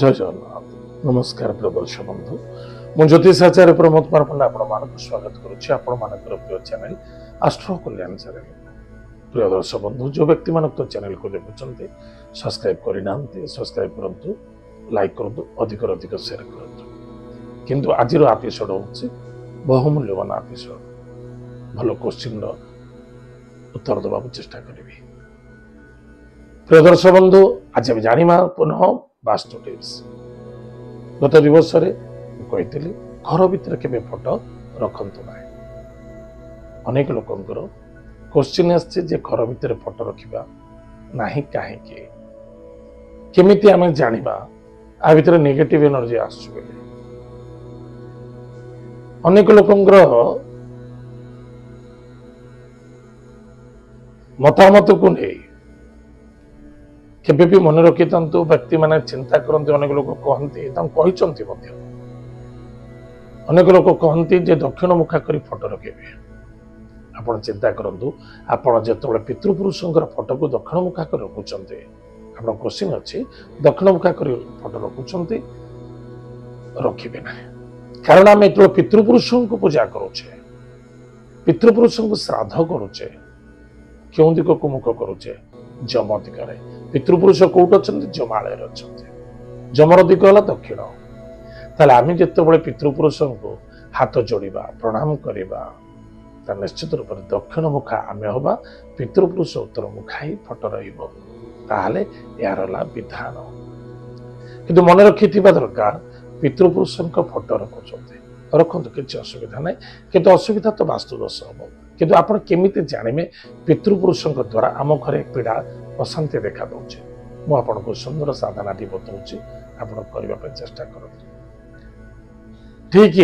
जय जगन्नाथ नमस्कार प्रिय दर्शक बंधु मु ज्योतिषाचार्य प्रमोद कुमार पंडा आपण स्वागत करुच्ची आपण मानकर प्रिय चैनल आस्ट्रो कल्याण चैनल। प्रिय दर्शक बंधु जो व्यक्ति मान तो चैनल को देखुंटे सब्सक्राइब करना सब्सक्राइब करूँ लाइक करूँ अधिक अधिक शेयर करूँ किंतु आज एपिसोड हूँ बहुमूल्यवान एपिसोड भल क्वेश्चन उत्तर देवा चेष्टा करी। प्रिय दर्शक बंधु आज जाना पुनः वास्तु टिप्स। गत दिवस कही घर भितर के फोटो रखतु ना। अनेक लोकंर क्वेश्चन आसे घर भितर फोटो रखा ना कहीं केमिति आम जाना आ भितर नेगेटिव एनर्जी आसु। अनेक लोकंर मतामत को नहीं केबे भी मन रखी था व्यक्ति माने चिंता करते। अनेक लोग कहते अनेक लोग कहते जे दक्षिण मुखा करी फोटो रखे। आपण चिंता करूँ आपण जो पितृपुरुषंकर फोटो को दक्षिण मुखा कर रखुंट आप क्वेश्चन अच्छी दक्षिण मुखा कर फोटो रखुंट रखिए ना। कारण आम जो पितृपुरुषों को पूजा करुचे पितृपुरुषों को श्राद्ध करुचे क्यों दिग को मुख करुचे जम दिगरे। पितृपुरुष कौट अच्छा जमालय अच्छा जमर दिग है दक्षिण। ताले आम जो पितृपुरुषों को हाथ जोड़ा प्रणाम करवा निश्चित रूप से दक्षिण मुखा आम हवा पितृपुरुष उत्तर मुखा ही फोटो रही यार विधान। किंतु मन रखि दरकार पितृपुरुषों फोटो रखु किसी असुविधा ना कि असुविधा तो वास्तु दोष हम किंतु आप केमिति जानिबे पितृपुरुषों द्वारा आम घरे पीड़ा अशांति देखा दूचे। मुझे सुंदर साधना बताऊँगी आप करने चेष्टा कर। ठीक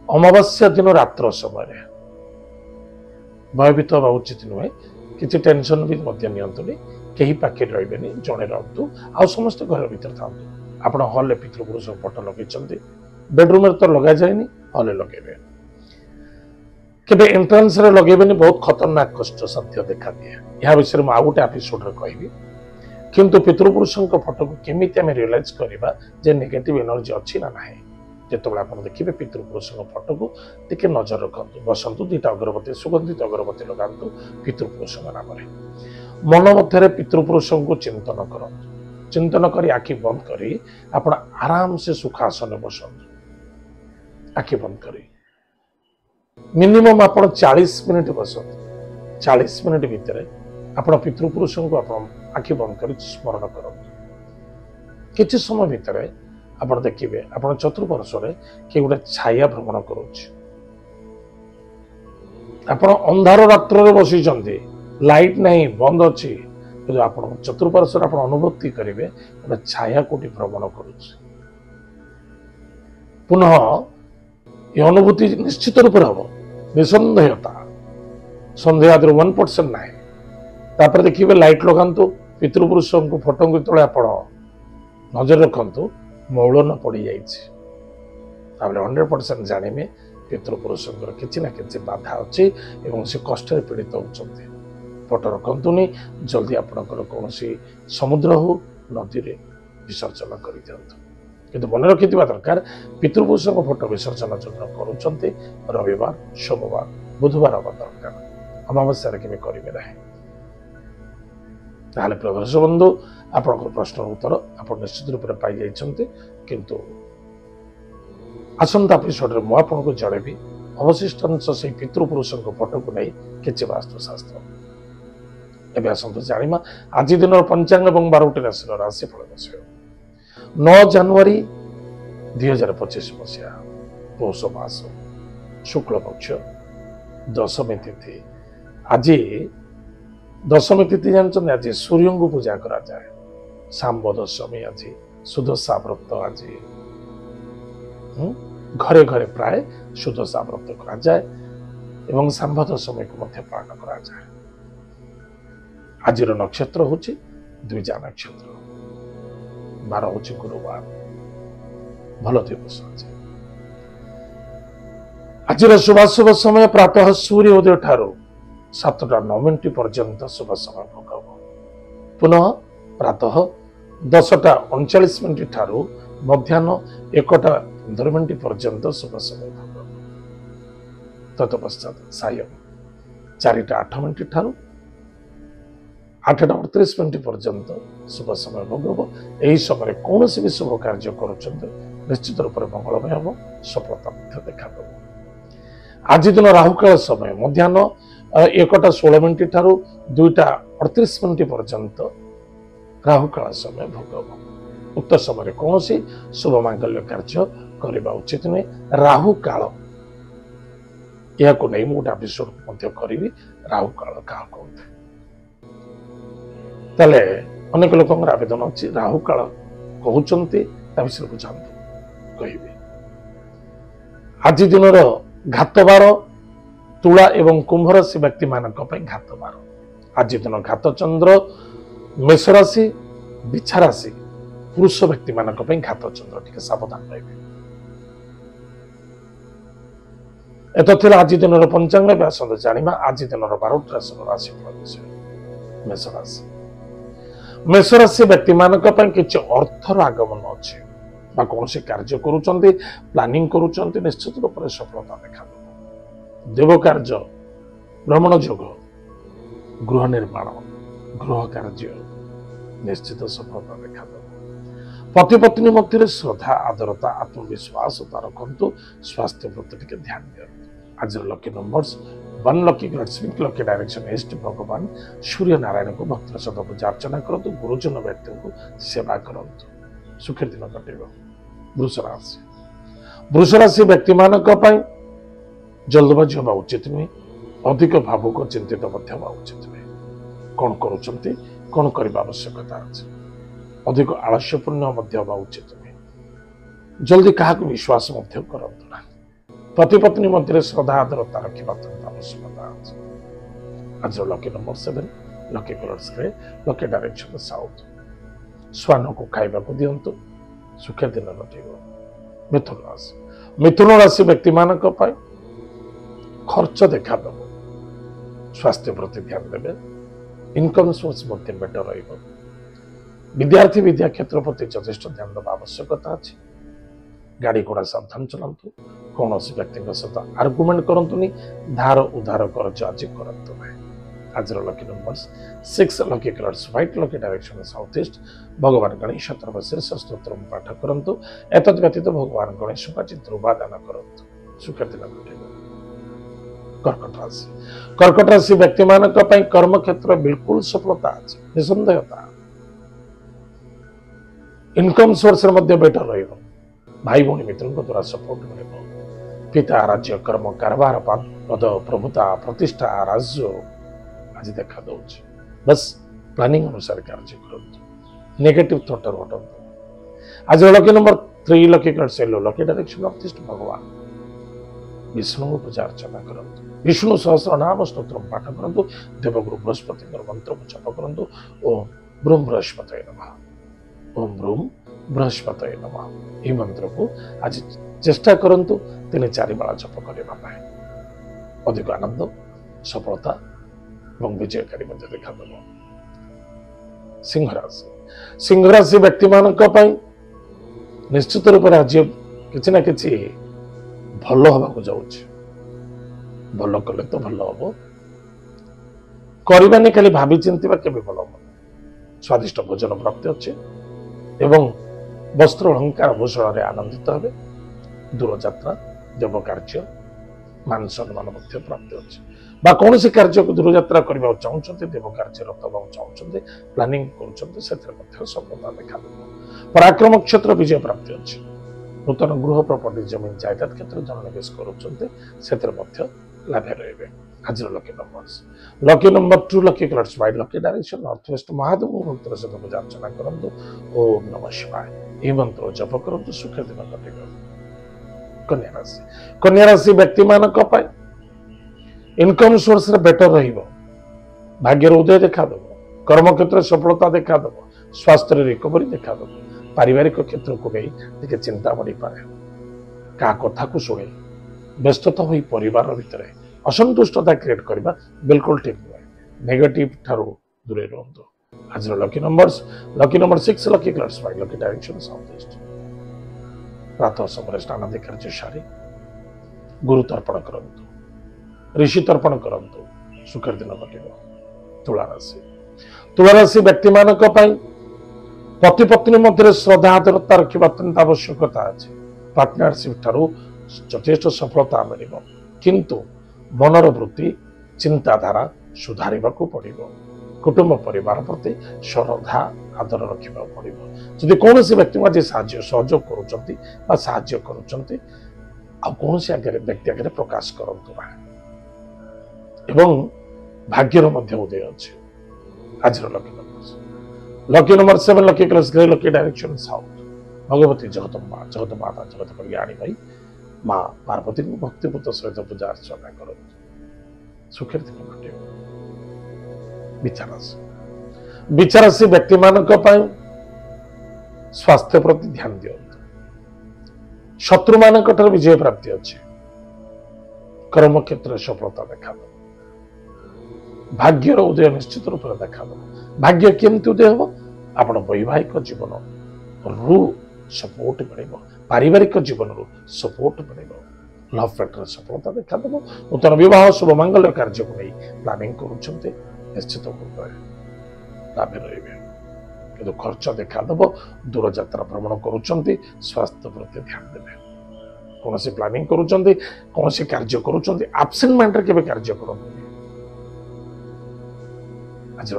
अमावास्या दिन रात्र समय भयभीत हवा उचित नुहे किसी टेंशन भी नि कहीं पाखे रही जड़े रखु आ समस्त घर भर था। आप हल पितृपुरुष फोटो लगे बेडरूम तो लगा जाए हल लगे केबे एंट्रांस रे लगेबेनी बहुत खतरनाक कष्ट साध्य देखा दिए। यह विषय में आउ गोटे एपिसोड कहबी किंतु पितृपुरुषों फोटो को केमिति आम रियलाइज करवा जे नेगेटिव एनर्जी अच्छी ना ना। जो आप देखिए पितृपुरुषों फोटो को टिके नजर रखु बसतु दुईटा अगरबत्ती सुगंधित अगरबत्ती लगातु पितृपुरुषों नाम मन मध्य पितृपुरुषों को चिंतन कर चिंतन कर आखि बंद करी आप आराम से सुखासन बसतु आखि बंद करी मिनिमम आप 40 मिनिट बसत 40 मिनिट भितर आप पितृपुरुषों को आप आखि बंद कर स्मरण कर किसी समय भितर आप देखिए आप चतुर्पार्श्व कि गोटे छाया भ्रमण करुच्च आप अंधार रात्र बसी लाइट नहीं बंद अच्छी कि आप चतुर्पार्श्व आप अनुभूति करेंगे गोटे छाया कोटी भ्रमण करुच्च पुनः ये अनुभूति निश्चित रूप से हम निसंदेहता सन्देह आदि 1% ना। तापर देखिए लाइट लगातु पितृपुरुषों को फोटो को तले आप नजर रखु मौलन पड़ जाए 100% जाने पितृपुरुषों किसी ना कि बाधा अच्छी से कष्ट पीड़ित होती। फोटो रखुनि जल्दी आपणकर कौन समुद्र हो नदी में विसर्जन कर दिंतु किंतु मन रखि दरकार पितृपुरुषों फोटो विसर्जन जो करुँच रविवार सोमवार बुधवार हवा दरकार अमावस्या के करेंगे ना। ताहले प्रदर्शक बंधु आप प्रश्न उत्तर आप निश्चित रूप से पाई जाइछन्ते किंतु आसंता एपिसोड रे मु आपको जणेबी अवशिष्ट अंश से पितृपुरुषों फोटो को नहीं किसी वास्तुशास्त्र। एवं आसतु जाना आज दिन पंचांग और 12टी राशि राशिफल दर्शक 9 जनवरी 2025 मसीहा पौष मास शुक्ल पक्ष दशमी तिथि। आज दशमी तिथि जानते आज सूर्य को पूजा करा जाए सांब दशमी आज सुदशा व्रत आज घरे घरे प्राय सुदशा व्रत करा जाए एवं सांब दशमी को पालन करा जाए। आज नक्षत्र हूँ द्विजा नक्षत्र 12 हूँ गुरुवार भल दिवस आज शुभाशुभ समय प्रातः सूर्योदय ठारू 7टा 9 मिनिट पर्यंत शुभ समय भोग पुनः प्रातः 10ଟା 39 ଠାରୁ ମଧ୍ୟାହ୍ନ 1ଟା 15 पर्यंत शुभ समय भोग तत्पश्चात सायं 4टा 8 मिनिट ठारू 8टा 38 पर्यंत शुभ समय भोग हम यही समय कौन भी शुभ कार्य करुँच निश्चित रूप से मंगलमय हम सफलता देखा आज दिन राहुकाल समय मध्याह्न 1टा 16 मिनिट ठारू 2टा 38 मिनिट पर्यंत राहुकाल समय भोग हम उक्त समय कौन सी शुभ मांगल्य कार्य करने उचित नहीं राहु काल यह नहीं मुझे एपिसोड करी राहु काल क्या कहते ताले अनेक लोक आवेदन अच्छी राहु काल कहते विषय बुझातु कह आज दिन घातबार तुला एवं कुंभ राशि व्यक्ति मान घातबार आज दिन घात चंद्र मेष राशि बिछा राशि पुरुष व्यक्ति मान घात चंद्र टी सावधान रहे एत आज दिन पंचांग आसत जाना आज दिन 12टा राशिफल विषय मेष राशि मेष राशि व्यक्ति मान किसी अर्थर आगमन अच्छे कौन से कार्य करुँच प्लानिंग करुँच निश्चित रूप से सफलता देखा देव कार्य भ्रमण योग गृह निर्माण गृह कार्य निश्चित सफलता देखा पति पत्नी मध्य श्रद्धा आदरता आत्मविश्वास रखु स्वास्थ्य प्रति टे ध्यान दिखाँ आज lucky numbers 1 lucky grades lucky direction east भगवान सूर्य नारायण को भक्त सदा पूजा अर्चना करूँ गुरुजन व्यक्ति को सेवा करूँ सुखी दिन कटेब वृष राशि व्यक्ति मान जल्दबाजी हवा उचित नुहे अधिक भावुक चिंतित उचित नुहे कौन करुँच कौन करने आवश्यकता अच्छे अधिक आलस्यपूर्ण हवा उचित नुहे जल्दी क्या विश्वास करूँ ना पति पत्नी मध्य श्रद्धा आदरता रखा आवश्यकता अच्छे आज lucky number 7 lucky colours grey lucky direction south श्वान को खाइबा को दिंतु सुखी दिन कटेब मिथुन राशि व्यक्ति मान खर्च देखा स्वास्थ्य प्रति ध्यान देवे इनकम सोर्स बेटर रही विद्यार्थी विद्या क्षेत्र प्रति यथेष्ट ध्यान देवा आवश्यकता अच्छी गाड़ी घोड़ा सावधान चलातु कौन व्यक्ति सहित आर्गुमेंट करतुनि धार उधार कर्ज आज करतु ना आज lucky numbers 6 lucky colours white lucky direction south east भगवान गणेश शीर्ष स्तोत्र पाठ करतु एतद व्यतीत भगवान गणेश का चित्र दान करतु सुख दिन कटेब कर्कट राशि व्यक्ति मान कर्म क्षेत्र बिल्कुल सफलता अच्छे निसंदेहता इनकम सोर्स बेटर रही भाई भौणी मित्रों द्वारा सपोर्ट मिल पिता राज्य कर्म कारबार पद प्रभुता प्रतिष्ठा राज्य आज देखा दूसरी बस प्लानिंग अनुसार कार्य करूँ नेगेटिव थॉट हटू आज lucky number 3 lucky card yellow lucky direction of east भगवान विष्णु पूजा अर्चना करूँ विष्णु सहस्र नाम स्तोत्र पाठ करूँ देवगुरु बृहस्पति मंत्र को जप करूँ ओम ब्रूम बृहस्पत नमः ओम ब्रूम बृहस्पत नमः यह मंत्र को आज चेष्टा करूँ 3-4 बार जप करने अधिक आनंद सफलता और विजयकारी देखा सिंह राशि व्यक्ति मान निश्चित रूप से आज किसी ना कि भल हवा जाऊँ भल कले तो भल हम करवानी खाली भावी चिंता के भल हम स्वादिष्ट भोजन प्राप्ति अच्छे एवं वस्त्र अलंकार भूषण आनंदित हे दूर यात्रा देव कार्य मान सम्मान प्राप्ति अच्छे कौन सी कार्य को दूर यात्रा करने चाहते देव कार्य रत चाहते प्लानिंग कर सफलता देखा पराक्रम क्षेत्र विजय प्राप्ति अच्छे नूतन गृह प्रॉपर्टी जमीन जायदाद क्षेत्र जन निवेश कर लाभ रहे आज lucky number 2 lucky colours white lucky direction north west Mahadev मंत्र से पूजा अर्चना करूँ ओम नमः शिवाय यह मंत्र जप करूँ सुखी दिन कटेब कन्या राशि व्यक्ति मान इनकम सोर्स बेटर भाग्यर उदय देखा कर्म क्षेत्र सफलता देखा स्वास्थ्य रिकवरी देखा पारिवारिक क्षेत्र को नहीं चिंता बढ़ी पाए क्या कथा को शुणे व्यस्तता हुई परिवार भितर असंतुष्टता क्रिएट करना बिल्कुल ठीक नुहे नेगेटिव ठारू दूरे रुहतु आज lucky number 6 lucky colours by lucky direction south east. प्रातः समय स्नान आदि कार्य सारी गुरु तर्पण करंतु ऋषि तर्पण करंतु सुखर दिन कटिब। तुला राशि व्यक्ति मानक पति पत्नी मध्य श्रद्धा आदरता रखा अत्यंत आवश्यकता अच्छे। पार्टनरशिप ठारू यथेष्ट सफलता मिल किंतु मनर वृत्ति चिंताधारा सुधार पड़ो। कुटुंब परिवार प्रति श्रद्धा आदर रखा पड़ो। जदि कौन व्यक्ति आज सहयोग कर व्यक्ति आगे प्रकाश करतु ना एवं भाग्यर उदय अच्छे। आज lucky number 7 lucky colours grey lucky direction south. Bhagwati जगत माता जगत कल्याणी भाई माँ पार्वती को भक्तिपूत सहित पूजा अर्चना कर सुखर दिन घटे। विचारासी व्यक्ति मानक स्वास्थ्य प्रति ध्यान दियंतु। शत्रु मानक विजय प्राप्ति अच्छे। कर्म क्षेत्र में सफलता देखा भाग्यर उदय निश्चित रूप से देखा भाग्य केमती उदय हम आप वैवाहिक जीवन रु सपोर्ट मिल पारिवारिक जीवन रु सपोर्ट मिल लव फैक्टर सफलता देखा नूतन विवाह शुभ मंगल कार्य को नहीं प्लानिंग कर निश्चित रूप लाभ रे खर्च देखा दूर यात्रा भ्रमण कर स्वास्थ्य प्रति ध्यान देवे। कौन प्लानिंग कौन कार्य करसेंट माइंड के कार्य करते। आज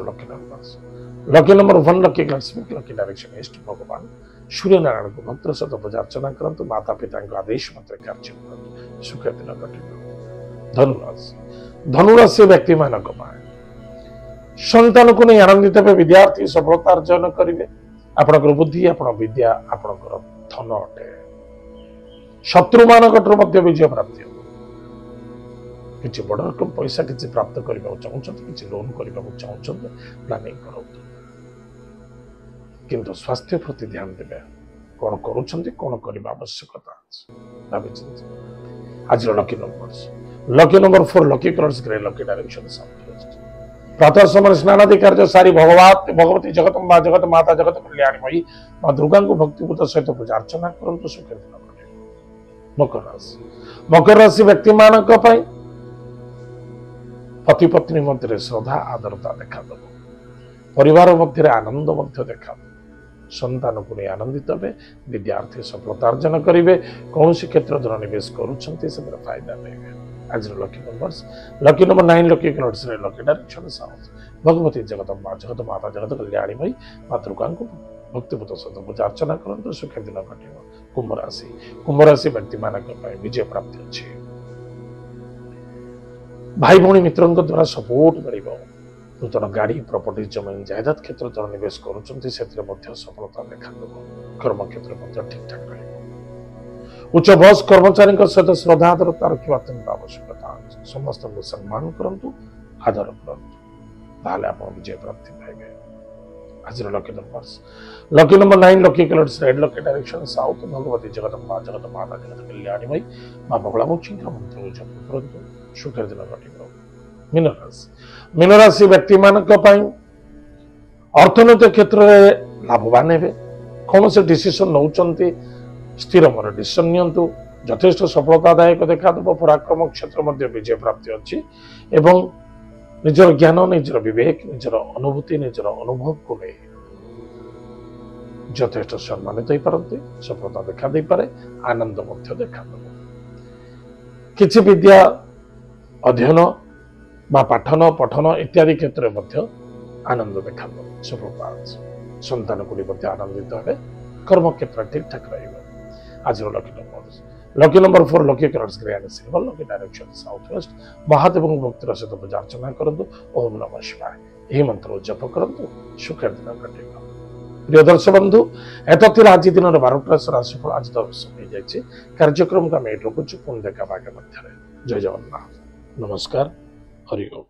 lucky number 1 lucky class lucky direction east. भगवान सूर्य नारायण को भक्त सहित पूजा अर्चना करंतु माता पिता आदेश मत कार्य करंतु सुख दिन घटे। धनुराशि व्यक्ति मानक संतान को नहीं आनंदित हे विद्यार्थी सफलता अर्जन करेंगे। आपणकर बुद्धि आपण विद्या आपणकर धन अटे। शत्रु मानक विजय प्राप्ति किसी बड़ रकम पैसा किसी प्राप्त करने चाहते किसी लोन करने चाहते प्लानिंग करूँ किंतु स्वास्थ्य प्रति ध्यान देवे। कौन कौन करने आवश्यकता आज lucky number 4 lucky colours grey lucky direction south east. प्रातः समय स्नान आदि कार्य सारी भगवती जगत माता जगत कल्याणी मई माँ दुर्गा को भक्तिपूत सहित पूजा अर्चना करंतु सुख दिन घटे। मकर राशि व्यक्ति मानक पति पत्नी मध्य श्रद्धा आदरता देखा परिवार मध्य आनंद देखा संतान को नहीं आनंदित हे विद्यार्थी सफलता अर्जन करेंगे। कौन क्षेत्र द्वारा निवेश कर फायदा पाइबे। आज lucky number 9 lucky colours lucky direction south. Bhagwati जगत माता जगत कल्याणी मई माँ दुर्गा को भक्तिपूत सहित पूजा अर्चना करंतु सुख दिन घटे। कुंभ राशि व्यक्ति मानक विजय प्राप्ति अच्छी। भाई भौणी मित्रों द्वारा सपोर्ट मिल नूतन गाड़ी प्रॉपर्टी जमीन जायदाद क्षेत्र द्वारा निवेश कर सफलता देखा कर्म क्षेत्र ठीक ठाक रही। उच्च बस कर्मचारी सहित श्रद्धा आदरता रखा अत्यंत आवश्यकता। समस्त सम्मान करंतु आदर करंतु आप विजय प्राप्ति पाइबे। आज lucky number 9 lucky colours red lucky direction south. Bhagwati जगत माता जगत कल्याणी मई माँ बगलामुखी का मंत्र जप करंतु सुखर दिन घटे। मीन राशि व्यक्ति मानक अर्थनैतिक क्षेत्र में लाभवान हे। कौन से डिसीजन नौचंती स्थिर मन डिसीजन नियंतु यथेष्ट सफलतादायक देखा पराक्रम क्षेत्र मध्य विजय प्राप्ति अच्छी एवं निजर ज्ञान निजर विवेक निजर अनुभूति निजर अनुभव को नहीं यथेष्ट सम्मानित हो पारती सफलता देखा दे पारे आनंद देखा किसी विद्या अध्ययन बा पाठन पठन इत्यादि क्षेत्र में आनंद देखा सफलता संतान को आनंदित हे कर्म क्षेत्र ठीक ठाक रहा। आज lucky number 4 lucky colours grey and silver lucky direction south west. Mahadev भक्तिर सहित पूजा अर्चना करंतु ओम नमः शिवाय यही मंत्र जप करंतु सुख दिन घटे। प्रिय दर्शक बंधु एत आज दिन 12टा राशिफल आज तो समय जाइए कार्यक्रम को आम रखुचु पुणी देखा आगे मध्य। जय जगन्नाथ नमस्कार हरि ओम।